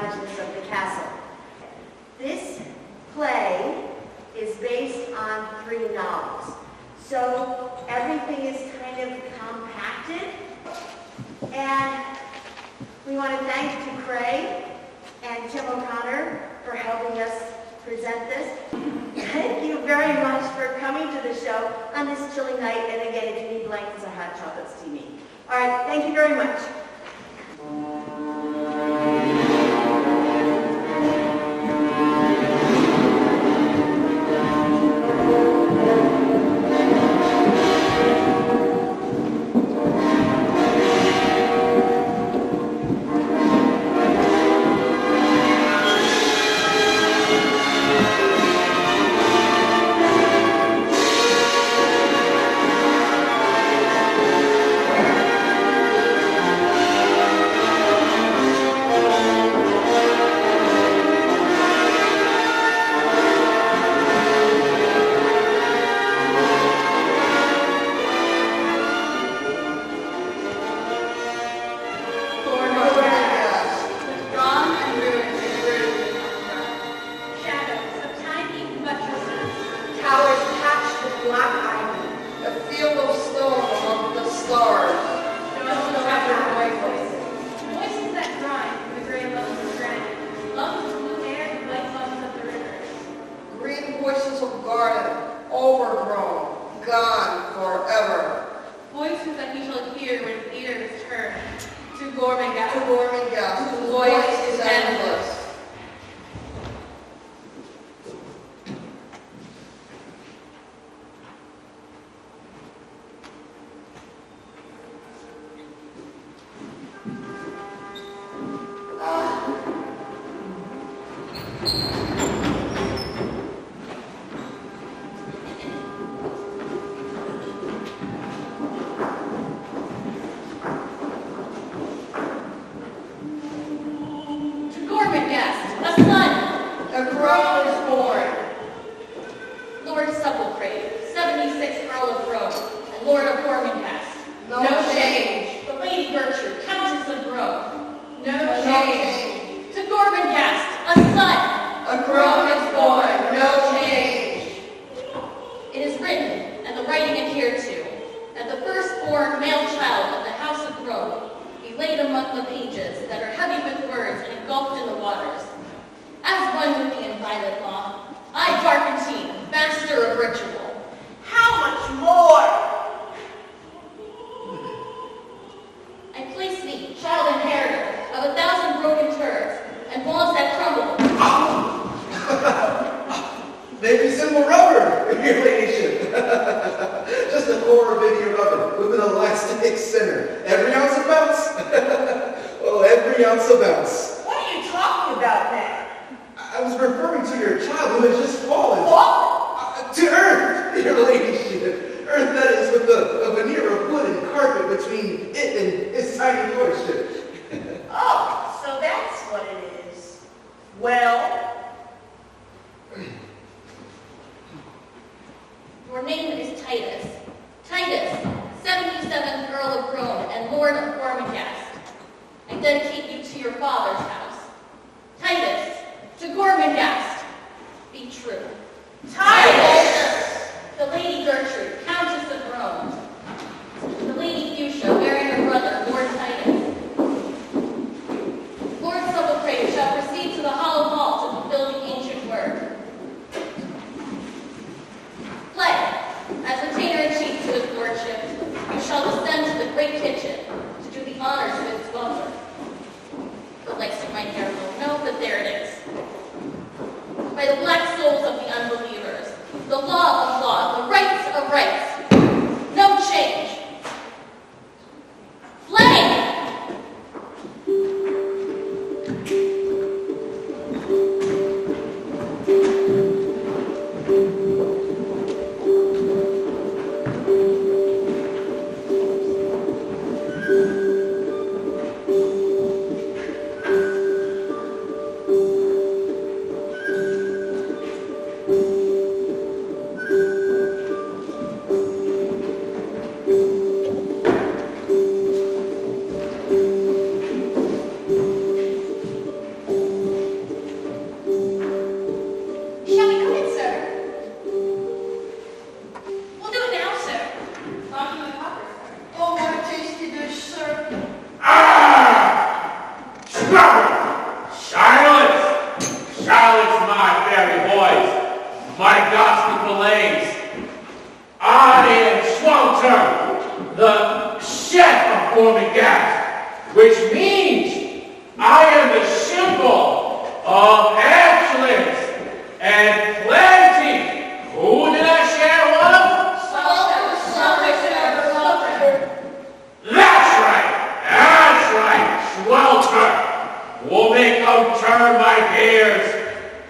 ravages of the castle. This play is based on 3 novels. So everything is kind of compacted. And we want to thank Craig and Tim O'Connor for helping us present this. Thank you very much for coming to the show on this chilly night. And again, if you need blankets or hot chocolates, see me. All right, thank you very much. Voices that he shall hear when ear is turned. To Gormenghast. To Gormenghast. Whose voice is endless. Your name is Titus. Titus, 77th Earl of Groan and Lord of Gormenghast. I dedicate you to your father's house. Titus, to Gormenghast. Be true. Titus! The Lady Gertrude, Countess of Groan. The Lady Fuchsia, bearing her brother, Lord Titus. Lord Sublecrave shall proceed to the hollow hall to fulfill the ancient word. Play, as retainer-in-chief to his lordship, you shall descend to the great kitchen to do the honors of its dweller. The likes of my hair will know that there it is. By the black souls of the unbelievers, the law of law, the rights of rights, no change. Play! boys, my gospel fillets. I am Swelter, the chef of Gormenghast, which means I am the symbol of excellence and plenty. Who did I share one? That's right, Swelter. We'll make them turn my hairs.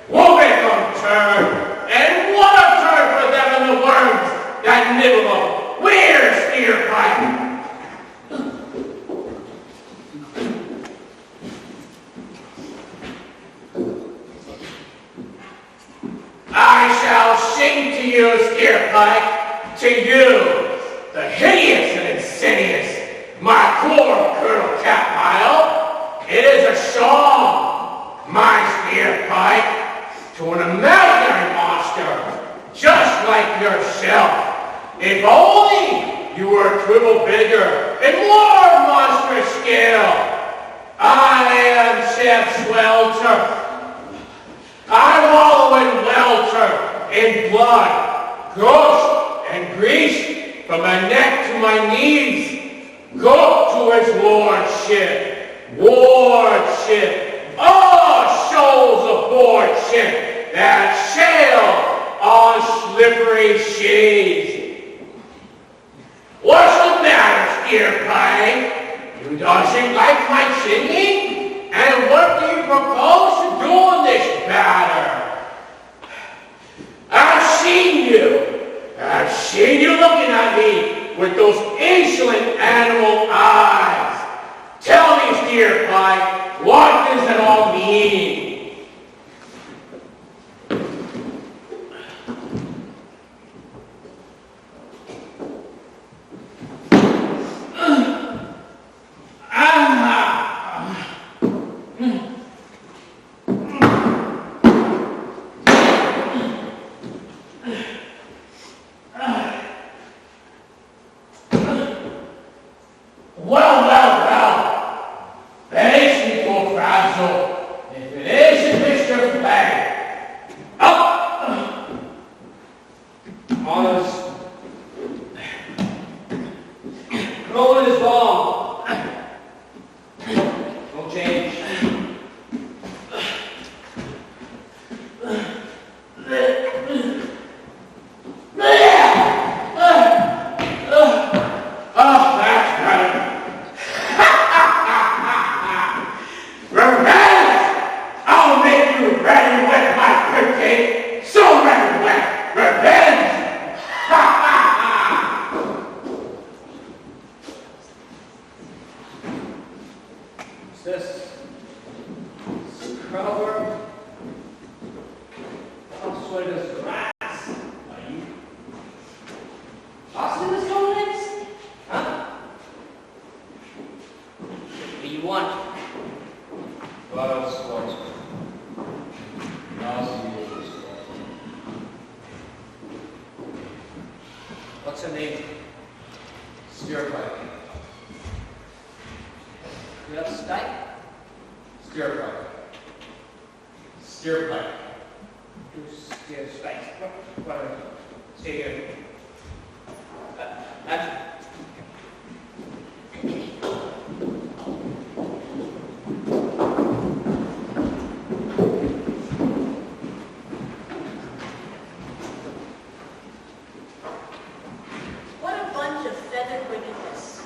We'll make them turn. And what a turn for them and the worms that nibble them. Where's ear pipe? I shall sing to you, Steerpike, to you, the hideous and insidious, my poor Colonel Catpile. It is a song, my Steerpike, to an imaginary monster, just like yourself. If only you were a quibble bigger and more monstrous scale. I am Chef Swelter. I wallow in welter, in blood, ghost, and grease, from my neck to my knees. Go to his lordship, all souls aboard ship that sail on slippery seas. What's the matter, Steerpike? You doesn't like my singing? And what do you propose to do in this matter? I've seen you looking at me with those insolent animal eyes. Tell me, Steerpike, what does it all mean? What's her name? Steerpike. You have Stike? Steerpike. Steerpike. Stike. What? Stay here. What a bunch of feathered wickedness.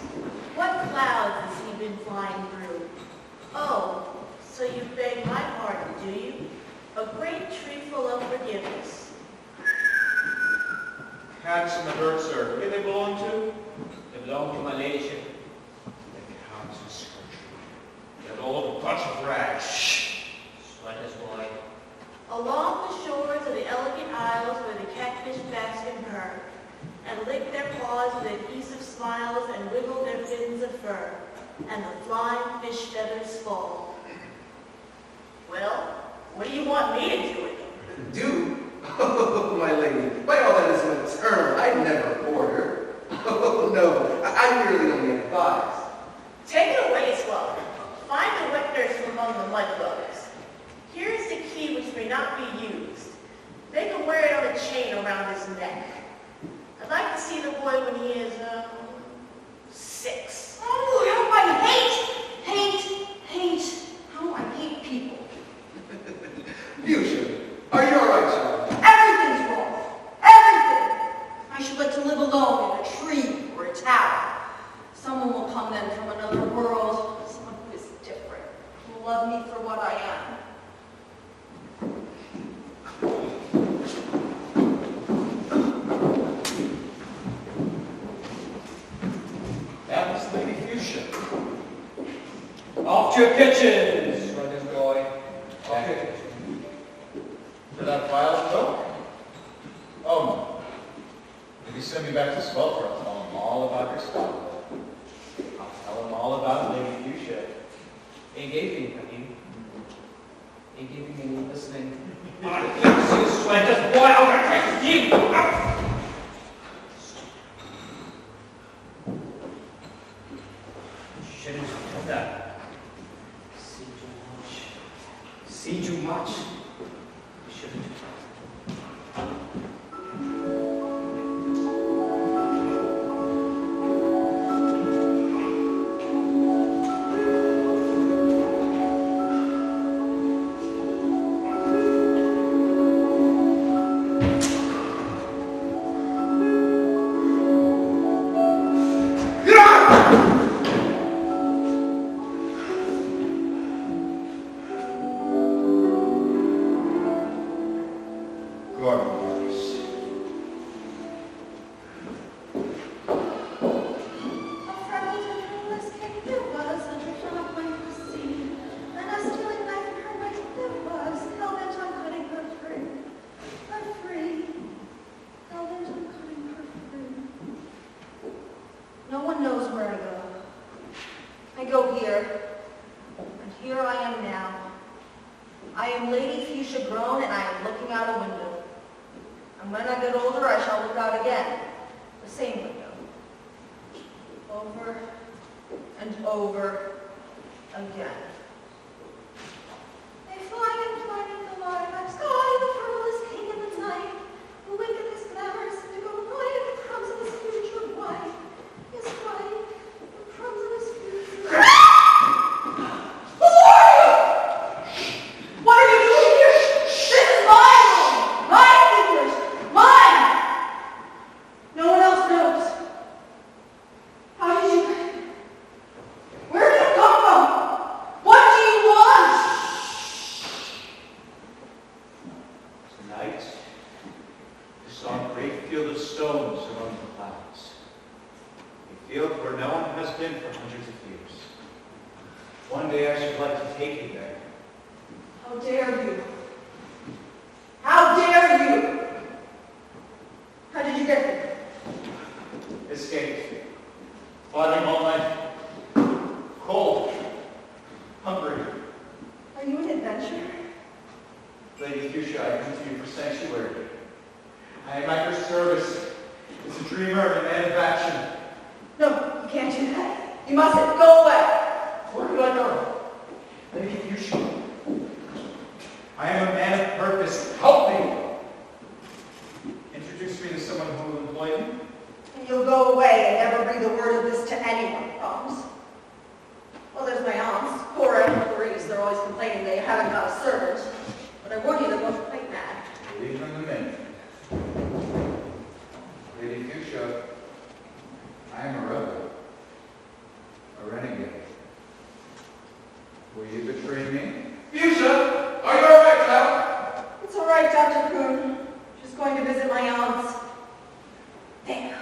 What clouds has he been flying through? Oh, so you beg my pardon, do you? A great treeful of forgiveness. Cats in the herd, sir. Where do they belong to? They belong to my ladyship. The cats and scourge. They're all a bunch of rags. Shh. Sweat is wide. Along the shores of the elegant isles where the catfish bask and purr, and lick their paws with adhesive smiles and wiggle their fins of fur, and the flying fish feathers fall. Well, what do you want me to do with them? Do? Oh, my lady, by all that is maternal, I'd never order. Oh, no, I merely only advise. Take it away, Swell. Find the wet nurse from among the mud bugs. Here is the key which may not be used. kitchen. Run this boy. Okay. For that file still? Oh, no. If you send me back to Swelter, I'll tell him all about your stuff. I'll tell him all about Lady Fuchsia. Engaging, I mean. Engaging and listening. I can't see the sweat just boil over you. Shouldn't have done that. See too much. See too much. Shouldn't. Gormenghast. No one knows where I go. I go here, and here I am now. I am Lady Fuchsia Groan, and I am looking out a window. And when I get older, I shall look out again, the same window. Over and over again. They fly and fly in the lilac sky, the pearlest king in the night. The wickedest glamours to go white, the crumbs of his future white. His white, the crumbs of his future. Who are you? What are you doing here? This is my room, my secret, mine. No one else knows. How did you? Where did you come from? What do you want? Tonight, I saw a great field of stones among the clouds. A field where no one has been for hundreds of years. One day I should like to take you there. How dare you? How dare you? How did you get there? Escaped. Fighting all night. Cold. Hungry. Are you an adventurer? Lady Fuchsia, I come to you for sanctuary. I am at your service. As a dreamer and a man of action. No, you can't do that. You mustn't. Go away. Where do I go? Lady Fuchsia. I am a man of purpose. Help me! Introduce me to someone who will employ me. And you'll go away and never breathe a word of this to anyone, promise. Well, there's my aunts, Cora and Clarice. They're always complaining they haven't got a servant. But I warn you, they're both quite mad. Leave them a minute. Lady Fuchsia, I am a rebel. A renegade. Will you betray me? Fuchsia, are you all right, child? It's all right, Dr. Coon. Just going to visit my aunts. There.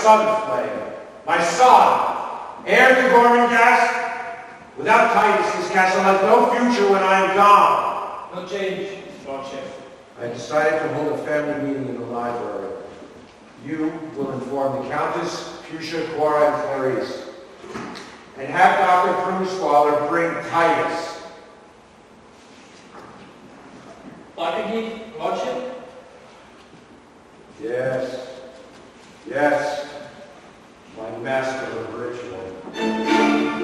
son flame, my son, heir to Gormenghast. Without Titus, this castle has no future when I am gone. No change, Lordship. I decided to hold a family meeting in the library. You will inform the Countess, Fuchsia, Cora, and Clarice. And have Dr. Pruswaller bring Titus. Dr. Geek, Lordship? Yes. Yes. My master of ritual.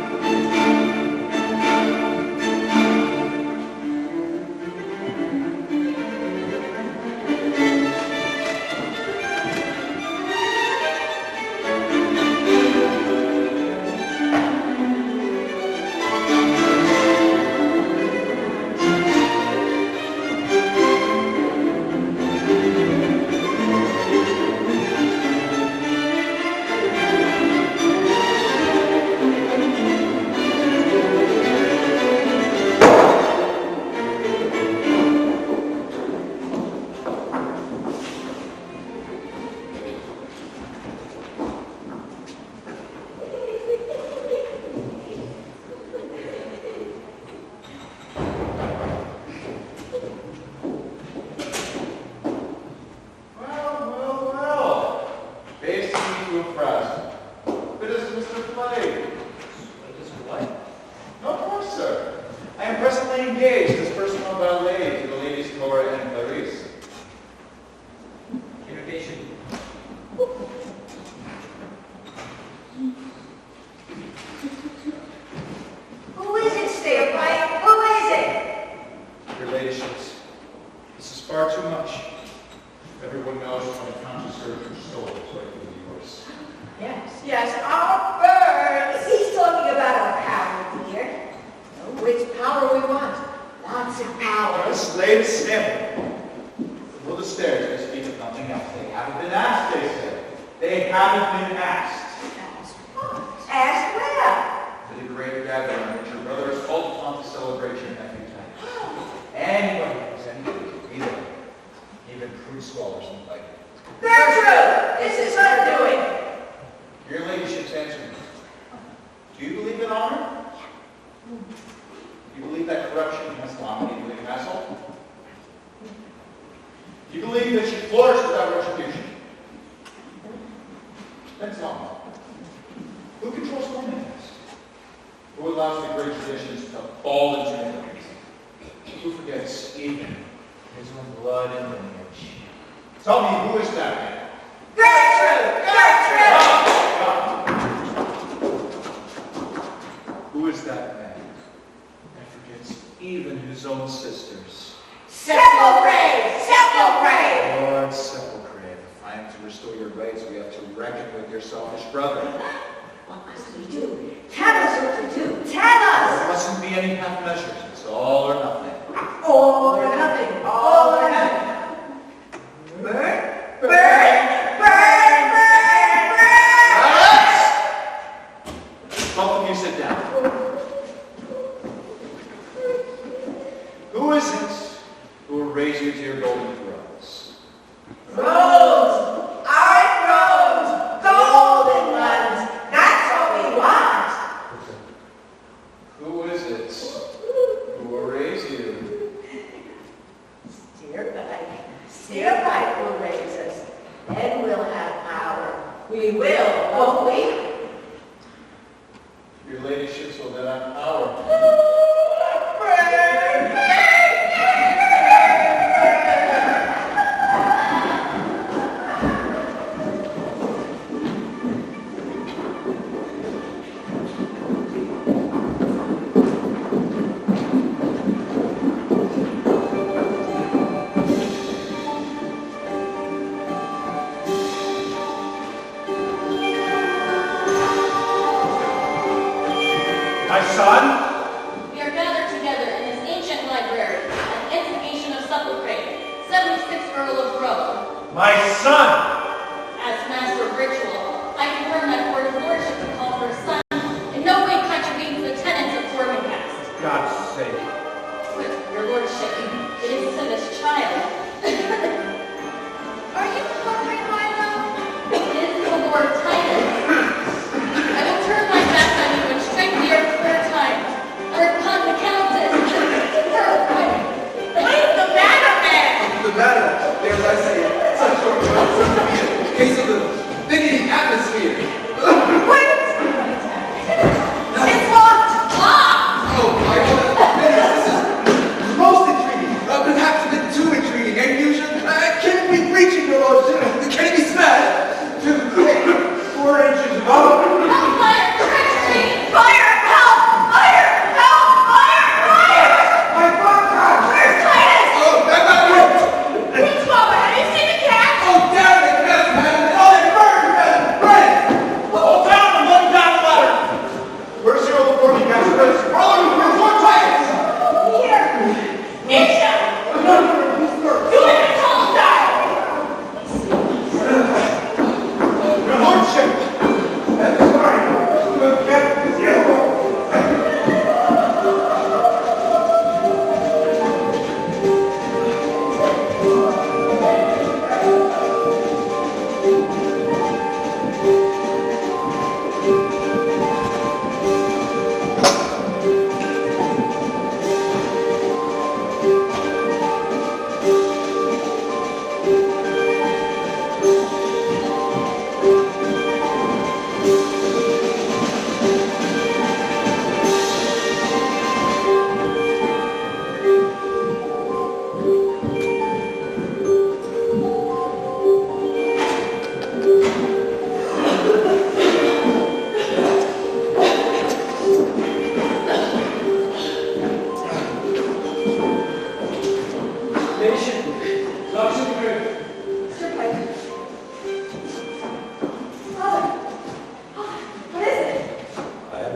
I will turn my back on you and strike the earth 4 times.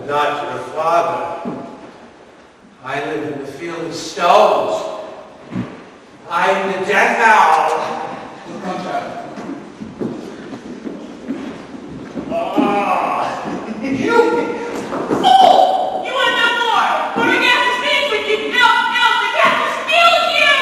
not your father. I live in the field of stones. I am the death owl. Come, child. You fool! You want no more! Gormenghast speaks with you! Else the cat will steal you!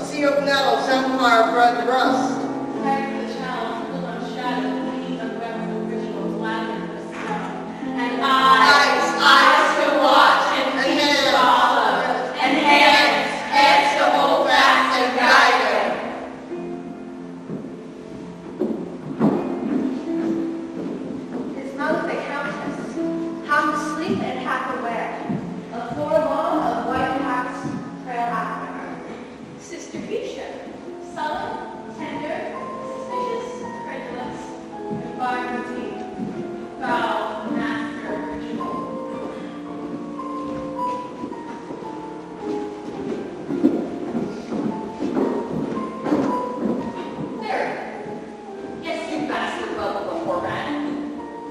Sealed nettles, empire bred rust. Like the child, full of shadow, leaves of web rituals, laughing the snow. And eyes to watch and feet to follow, and hands to hold fast and guide him. His mother, the countess, half asleep and half aware. A forlorn of white hats trail after her. Sister Keisha, sullen, tender, suspicious, credulous, and by routine, foul, master of ritual. There. Yes, you bastard bubble before rat.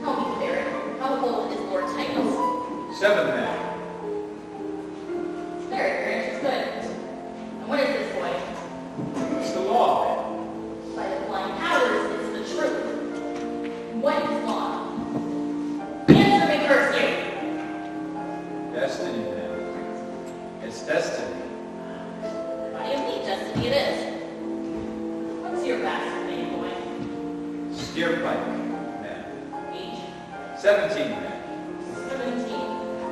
Tell me, Barry, how old is Lord Titus? 7 men. Very rich, good. And what is this boy? It's the law. By the blind powers, it's the truth. What is law? Answer me, curse you! 17 men. 17.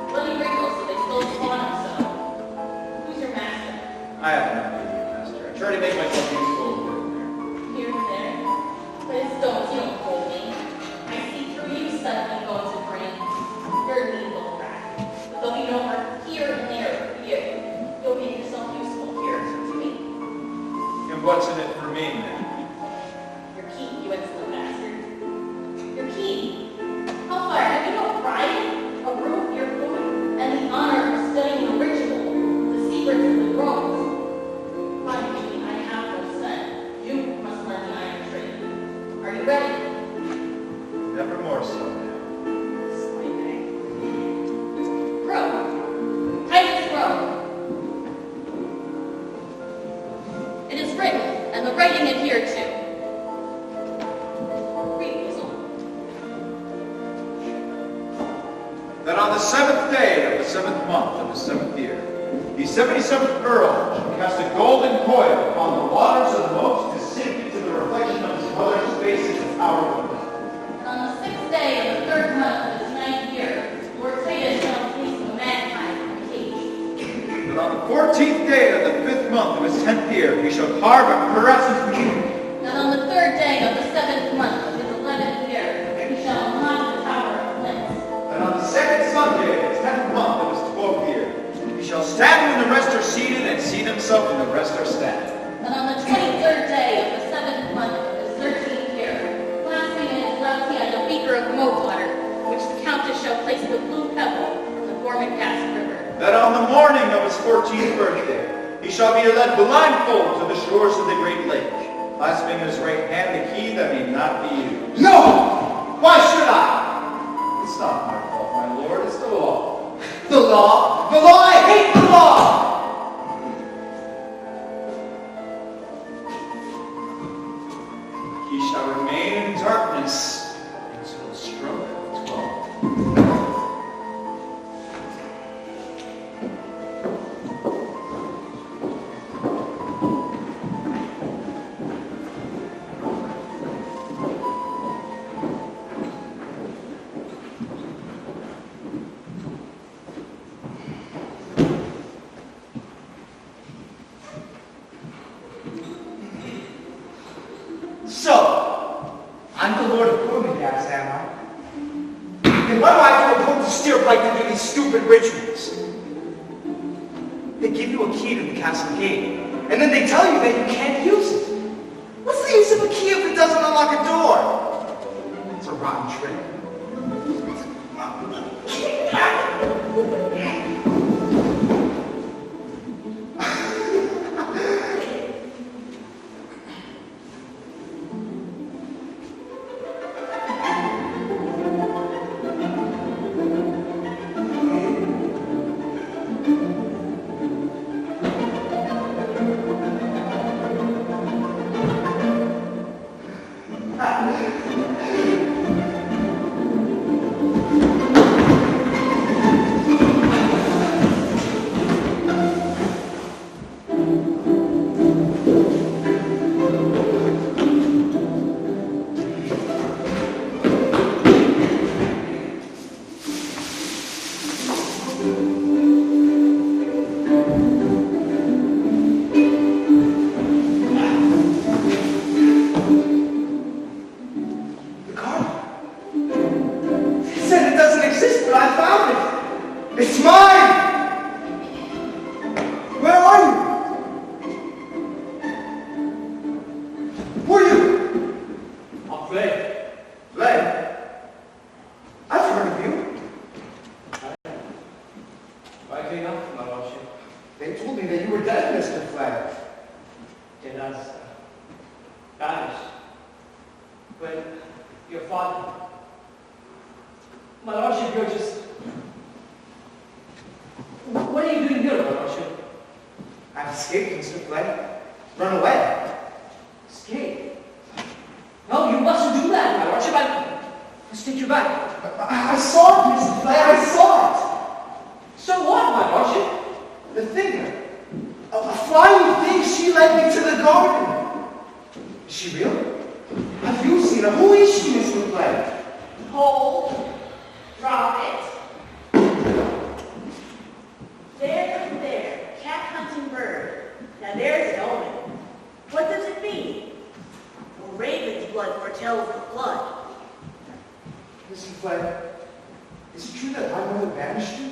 Bloody wrinkles, so they still spawn them so. Who's your master? I have no idea, Master. I try to make myself useful here and there. Here and there. But it's stones, you don't fool me. I see through you suddenly going to bring. You're a neat little rat. But there'll be no more here and there for you. You'll make yourself useful here to me. And what's in it for me, man? Your key, you insolent bastard. Your key. Hellfire, have you no pride? A roof, your food, and the honor of studying the ritual, the secrets of the groans. Finally, I have no son. You must learn the iron trade. Are you ready? Never more so now. Sleeping. Groan. Titus Groan. It is written, and the writing adhered to. Read, Weasel. That on the 7th day of the 7th month of the 7th year, the 77th Earl shall cast a golden coil upon the waters of the moat to sink into the reflection of his mother's face in the tower of the And on the 6th day of the 3rd month of his 9th year, Lord Titus shall release the magpie from the cage. That on the 14th day of the 5th month of his 10th year, he shall carve a caressive mule. And on the 3rd day of the 7th month of his 11th year, he shall unlock the tower of flints. And on the 2nd Sunday of the 10th month of his 12th year, he shall stand when the rest are seated and seat himself when the rest are standing. And on the 23rd day of the 7th month of his 13th year, clasping in his left hand a beaker of moat water, which the Countess shall place the blue pebble from the Gormenghast river. That on the morning of his 14th birthday, he shall be led blindfold to the shores of the great lake, clasping in his right hand the key that may not be used. No! Why should I? It's not my fault, my lord, it's the law. The law? The law? I hate the law! He shall remain in darkness until the stroke of 12. So, I'm the Lord of Gormenghast, am I? And why do I have to report to Steerpike to do these stupid rituals? They give you a key to the castle gate, and then they tell you that you can't use it. What's the use of a key if it doesn't unlock a door? It's a rotten trick. Mr. Flagg, is it true that my mother banished you?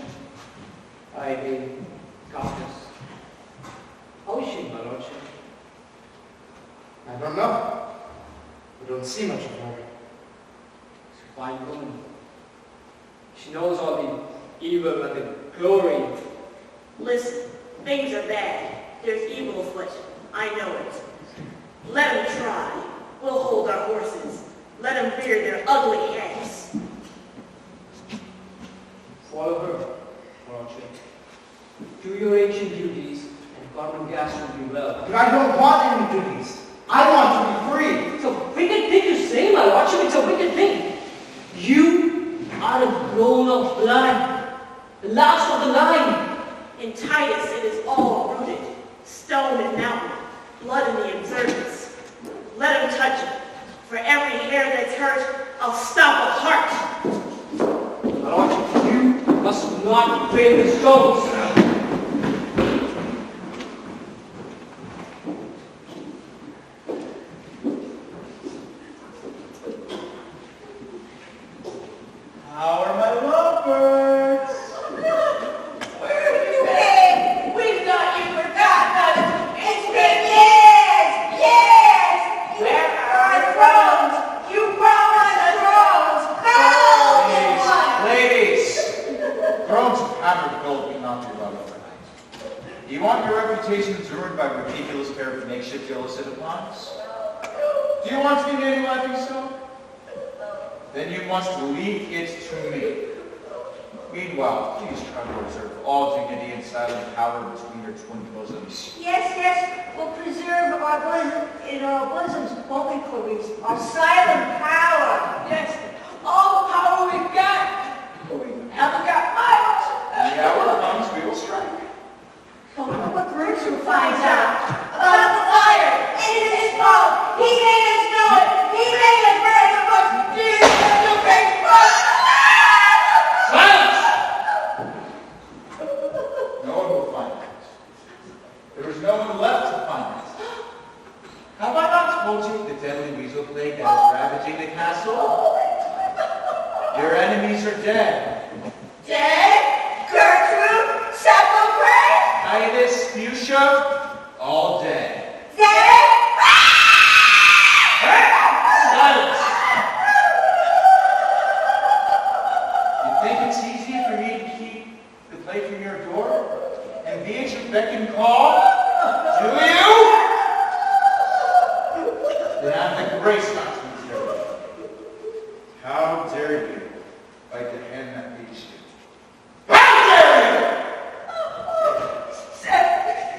I mean, Countess. How is she, my lordship? I don't know. I don't see much of her. She's a fine woman. She knows all the evil and the glory. Listen, things are bad. There's evil afoot. I know it. Let them try. We'll hold our horses. Let them rear their ugly heads. Follow her, my lordship. Do your ancient duties, and Gormenghast will be well. But I don't want any duties. I want to be free. It's a wicked thing to say, my lordship. It's a wicked thing. You are a Groan of blood, the last of the line. In Titus, it is all rooted. Stone and mountain. Blood in the observance. Let them touch it. For every hair that's hurt, I'll stop a heart. My lordship, you must not break the stones. How are my lovebirds? Where have you been? We thought you forgot us. It's been years, years. Where are the thrones? You grown on the thrones. No! Ladies! Thrones of hammered gold cannot be run overnight. Do you want your reputations ruined by ridiculous pair of makeshift yellow citizens? Do you want to be made a laughing stock? Then you must leave it to me. Meanwhile, please try to observe all dignity and silent power between your twin bosoms. Yes, yes, we'll preserve our bosom in our bosoms, won't we, Clarice? Our silent power. Yes, all the power we've got. But we haven't got miles. When the hour comes, we will strike. I wonder what Gertrude finds out about the fire. It is his fault. He made us do it. He made us burn so much. Jesus, you big Silence! No one will find it. There is no one left to find it. Have I not told you the deadly weasel plague that is ravaging the castle? Your enemies are dead. Dead? Gertrude? Sepulchre? Titus, Fuchsia, all dead. Dead? Silence! You think it's easy for me to keep the plague from your door and be at your beck and call? Do you? Then have the grace not to be terrible. How dare you bite the hand that feeds you? How dare you!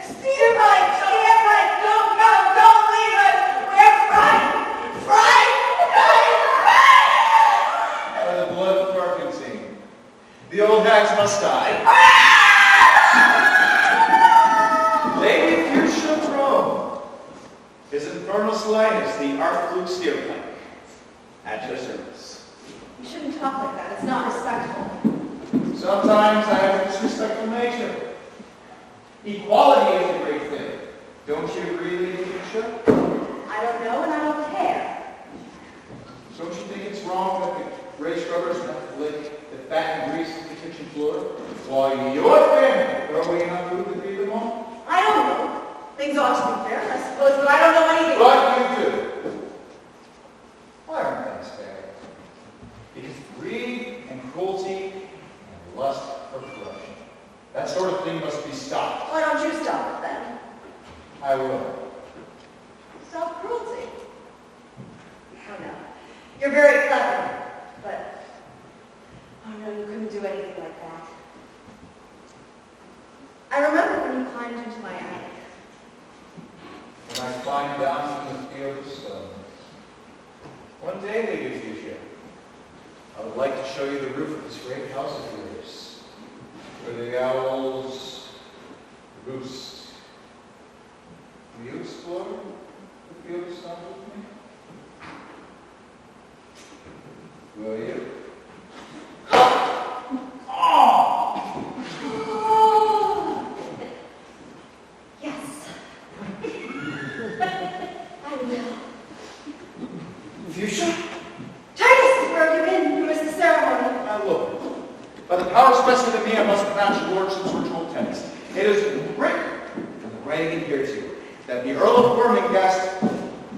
Steer Mike, don't leave us. We're frightened. By the blood of Parkinson, the old hags must die. Lady Fuchsia of Rome, His Infernal Slightness, the Artful Steerpike, at your service. You shouldn't talk like that. It's not respectful. Sometimes I have a disrespectful nature. Equality is a great thing. Don't you agree, Lady Fuchsia? I don't know and I don't care. Don't you think it's wrong that the gray scrubbers have to lick the fat and grease of the kitchen floor while your family throwing enough food to feed them all? I don't know. Things ought to be fair, I suppose, but I don't know anything. But you do. Why aren't things fair? Because greed and cruelty and lust for corruption. That sort of thing must be stopped. Why don't you stop it then? I will. Stop cruelty. Oh no. You're very clever, but oh no, you couldn't do anything like that. I remember when you climbed into my attic. When I climb down from the field of stones. One day, Lady Fuchsia, I would like to show you the roof of this great house of yours, where the owls roost. Will you explore the field of stones with me? Will you? Yes. I will. Fuchsia? Titus, where have you been? You missed the By the powers vested in me, I must pronounce your lordship's ritual tenets. It is written, and I'm writing it here too, that the Earl of Gormenghast,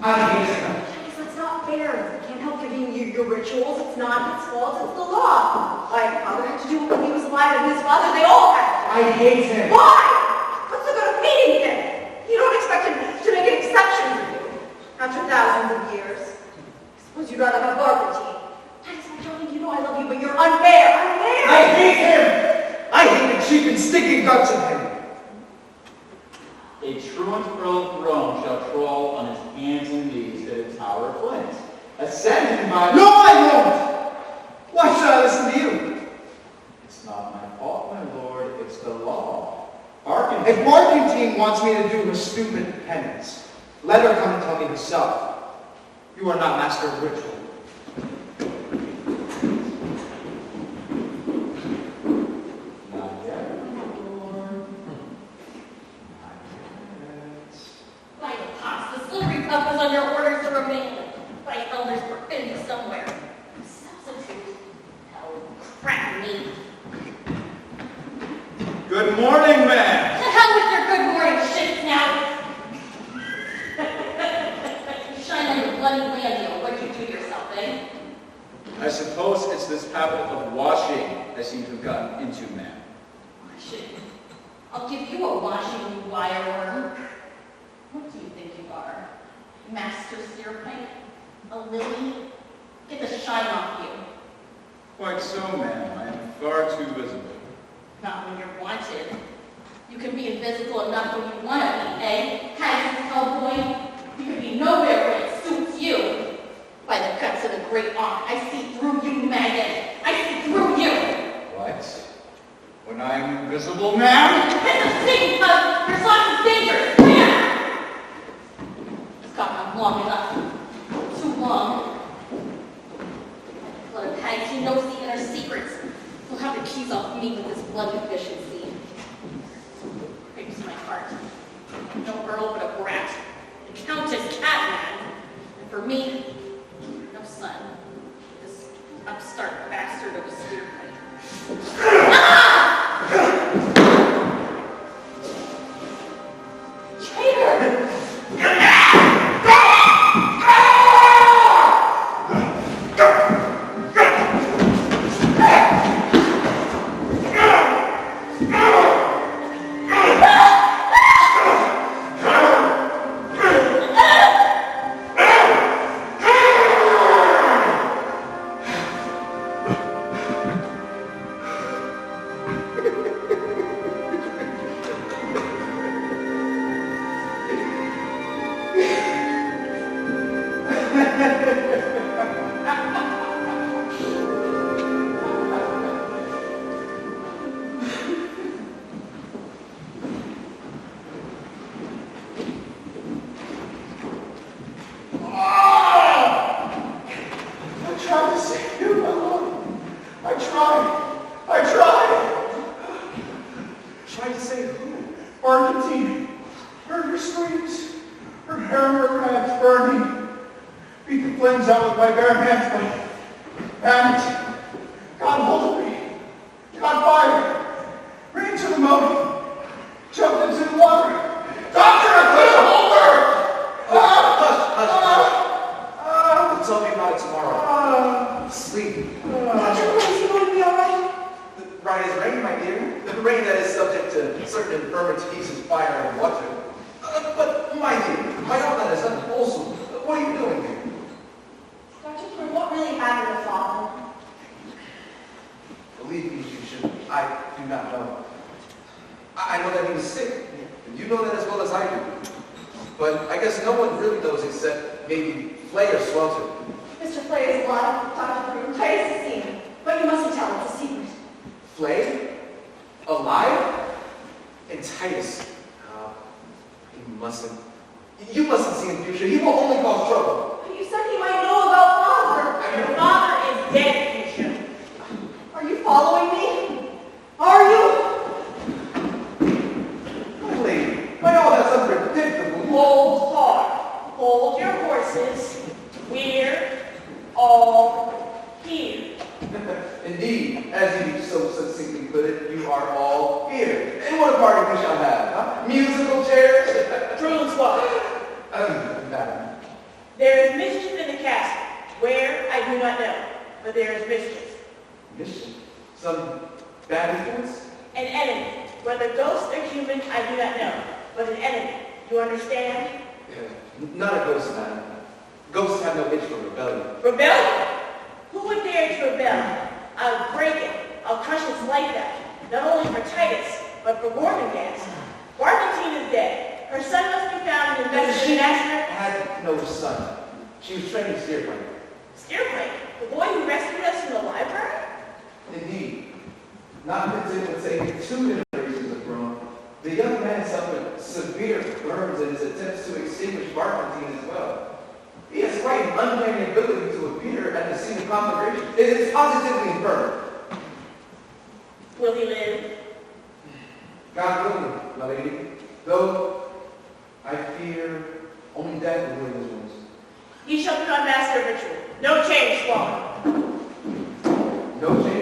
That's not fair. I can't help giving you your rituals. It's not his fault. It's the law. My father had to do it when he was alive, and his father, they all had to. I hate him. Why? What's the good of hating him? You don't expect him to make an exception for you after thousands of years. I suppose you'd rather have Barbara. Titus, my darling, you know I love you, but you're unfair. Unfair. I hate him. I hate the cheap and stinking guts of him. A truant Earl of Groan shall crawl on his hands and knees to the Tower of Flint. Ascend him by... No, I won't. Why should I listen to you? It's not my fault, my lord. It's the law. Hearken. If Barkentine wants me to do a stupid penance, let her come and tell me herself. You are not master of ritual. Not yet, my lord. Not yet. By the pots, the slippery cup was under orders to remain. My elders were hidden somewhere. Substitute. Hell, crap me. Good morning, ma'am. To hell with your good morning shit now. You shine on your bloody landfill. What'd you do to yourself, eh? I suppose it's this habit of washing I seem to have gotten into, ma'am. Washing. I'll give you a washing, you wireworm. What do you think you are? Master Steerpipe? A lily? Get the shine off you. Quite so, ma'am. I am far too visible. Not when you're wanted. You can be invisible enough when you want to be, eh? Titus Hellboy? You can be nowhere when it suits you. By the guts of the great Ankh, I see through you, maggot. I see through you. What? When I am invisible, ma'am? It's a sting, cuz your sauce is dangerous. Man! It's gone on long enough. Too long. Blood of hags, he knows the inner secrets. He'll have the keys off me with this blood efficiency. Breaks my heart. No Earl, but a brat. The Countess Catman. And for me, no son. This upstart bastard of a steerpipe. Traitor! Hold your horses. We're all here. Indeed, as you so succinctly put it, you are all here. And what a party we shall have, huh? Musical chairs? Drone's wife. Madam. There is mischief in the castle. Where, I do not know, but there is mischief. Mischief? Some bad influence? An enemy. Whether ghost or human, I do not know, but an enemy. You understand? Not a ghost, madam. Ghosts have no itch for rebellion. Rebellion? Who would dare to rebel? I'll break it. I'll crush his life out. Not only for Titus, but for Gormenghast. Barkentine is dead. Her son must be found and invested in Nazareth. Had no son. She was trained in steerplane. Steerplane? The boy who rescued us from the library? Indeed. Not content with saving 2 generations of Groan, the young man suffered severe burns in his attempts to extinguish Barkentine as well. He has quite an uncanny ability to appear at the scene of conflagration. It is positively infernal. Will he live? God willing, my lady. Though I fear only death will heal his wounds. He shall become master of ritual. No change, Swan. No change.